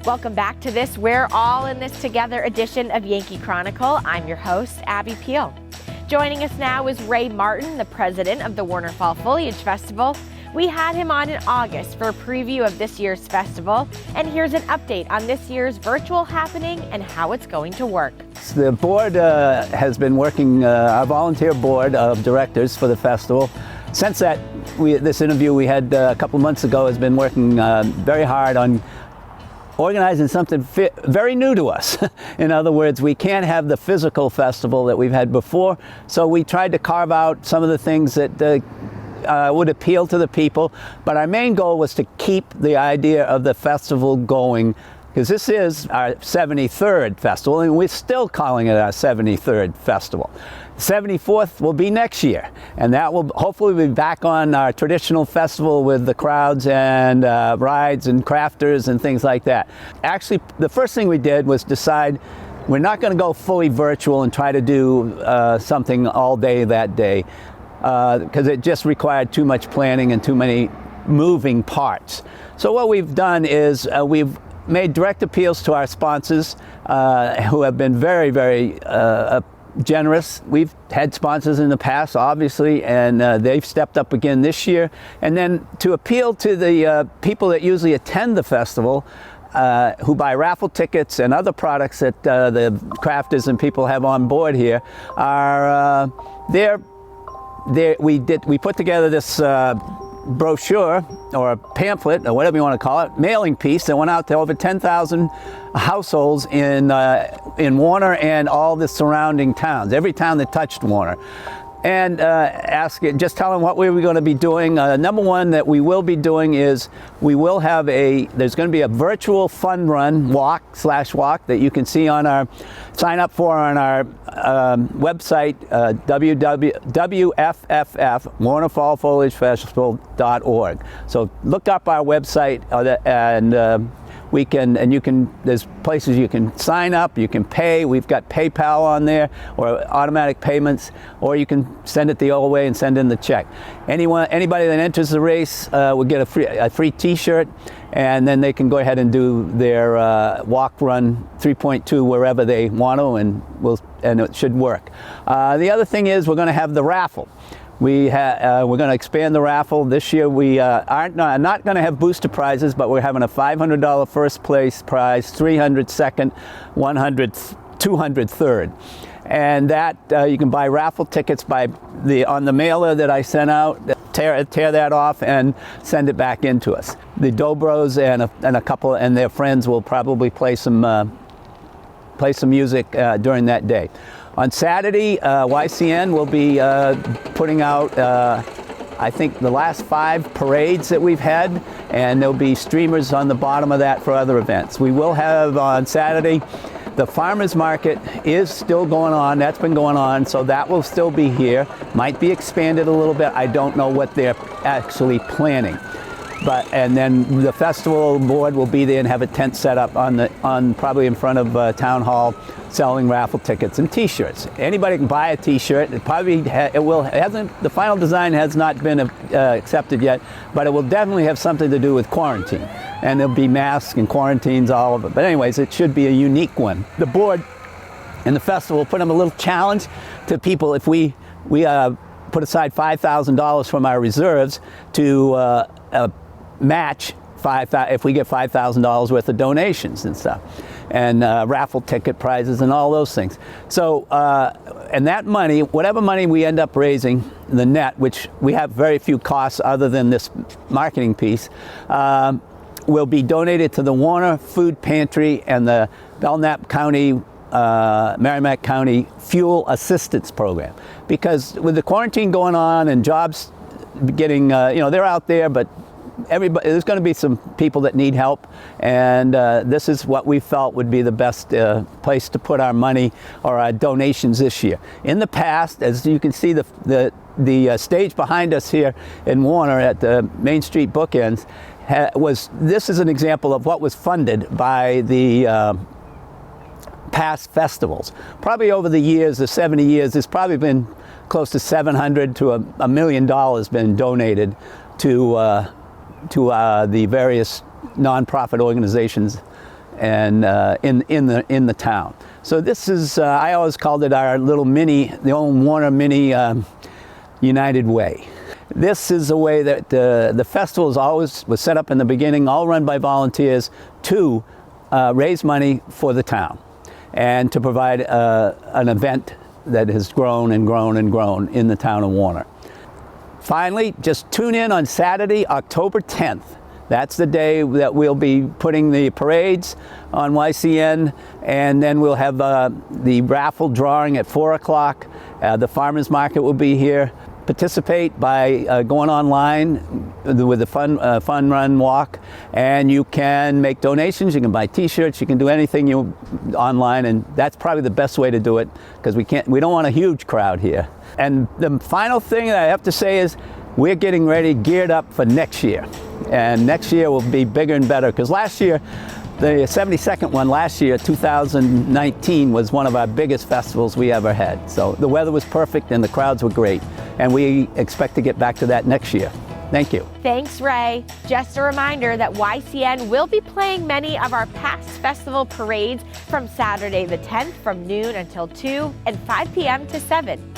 Welcome back to this We're All in This Together edition of Yankee Chronicle. I'm your host, Abby Peel. Joining us now is Ray Martin, the president of the Warner Fall Foliage Festival. We had him on in August for a preview of this year's festival, and here's an update on this year's virtual happening and how it's going to work. The board has been working, our volunteer board of directors for the festival. Since this interview we had a couple months ago has been working very hard on organizing something very new to us. In other words, we can't have the physical festival that we've had before, so we tried to carve out some of the things that would appeal to the people, but our main goal was to keep the idea of the festival going, because this is our 73rd festival, and we're still calling it our 73rd festival. 74th will be next year, and that will hopefully be back on our traditional festival with the crowds and rides and crafters and things like that. Actually, the first thing we did was decide we're not going to go fully virtual and try to do something all day that day, because it just required too much planning and too many moving parts. So what we've done is we've made direct appeals to our sponsors who have been very, very generous. We've had sponsors in the past, obviously, and they've stepped up again this year. And then to appeal to the people that usually attend the festival, who buy raffle tickets and other products that the crafters and people have on board here, are we put together this brochure or a pamphlet or whatever you want to call it, mailing piece that went out to over 10,000 households in Warner and all the surrounding towns, every town that touched Warner. And just tell them what we were going to be doing. Number one that we will be doing is there's going to be a virtual fun run walk that you can see on sign up for on our website, WFFF, Warner Fall Foliage Festival.org. So look up our website and there's places you can sign up, you can pay. We've got PayPal on there, or automatic payments, or you can send it the old way and send in the check. Anybody that enters the race will get a free T-shirt, and then they can go ahead and do their walk run 3.2 wherever they want to, and it should work. The other thing is we're going to have the raffle. We're going to expand the raffle. This year we are not going to have booster prizes, but we're having a $500 first place prize, $300 second, $100 $200 third. And that you can buy raffle tickets on the mailer that I sent out. Tear that off and send it back into us. The Dobros and a couple and their friends will probably play some music during that day. On Saturday, YCN will be putting out, I think, the last 5 parades that we've had, and there'll be streamers on the bottom of that for other events. We will have on Saturday, the farmers market is still going on. That's been going on, so that will still be here. Might be expanded a little bit. I don't know what they're actually planning. And then the festival board will be there and have a tent set up on probably in front of Town Hall, selling raffle tickets and T-shirts. Anybody can buy a T-shirt. The final design has not been accepted yet, but it will definitely have something to do with quarantine. And there'll be masks and quarantines, all of it. But anyways, it should be a unique one. The board and the festival will put them a little challenge to people. If we put aside $5,000 from our reserves to match if we get $5,000 worth of donations and stuff, and raffle ticket prizes and all those things. So, and that money, whatever money we end up raising, the net, which we have very few costs other than this marketing piece, will be donated to the Warner Food Pantry and the Belknap County, Merrimack County Fuel Assistance Program. Because with the quarantine going on and jobs getting, they're out there, but there's going to be some people that need help, and this is what we felt would be the best place to put our money or our donations this year. In the past, as you can see, the stage behind us here in Warner at the Main Street bookends this is an example of what was funded by the past festivals. Probably over the years, the 70 years, there's probably been close to $700 to $1 million been donated to the various nonprofit organizations and in the town. So this is, I always called it our little the old Warner mini United Way. This is a way that the festival was set up in the beginning, all run by volunteers, to raise money for the town and to provide an event that has grown and grown and grown in the town of Warner. Finally, just tune in on Saturday, October 10th. That's the day that we'll be putting the parades on YCN, and then we'll have the raffle drawing at 4 o'clock. The farmers market will be here. Participate by going online with the fun run walk, and you can make donations. You can buy T-shirts. You can do anything online, and that's probably the best way to do it because we don't want a huge crowd here. And the final thing that I have to say is we're getting ready, geared up for next year, and next year will be bigger and better because last year, the 72nd one last year, 2019, was one of our biggest festivals we ever had. So the weather was perfect and the crowds were great. And we expect to get back to that next year. Thank you. Thanks, Ray. Just a reminder that YCN will be playing many of our past festival parades from Saturday the 10th from noon until 2 and 5 p.m. to 7.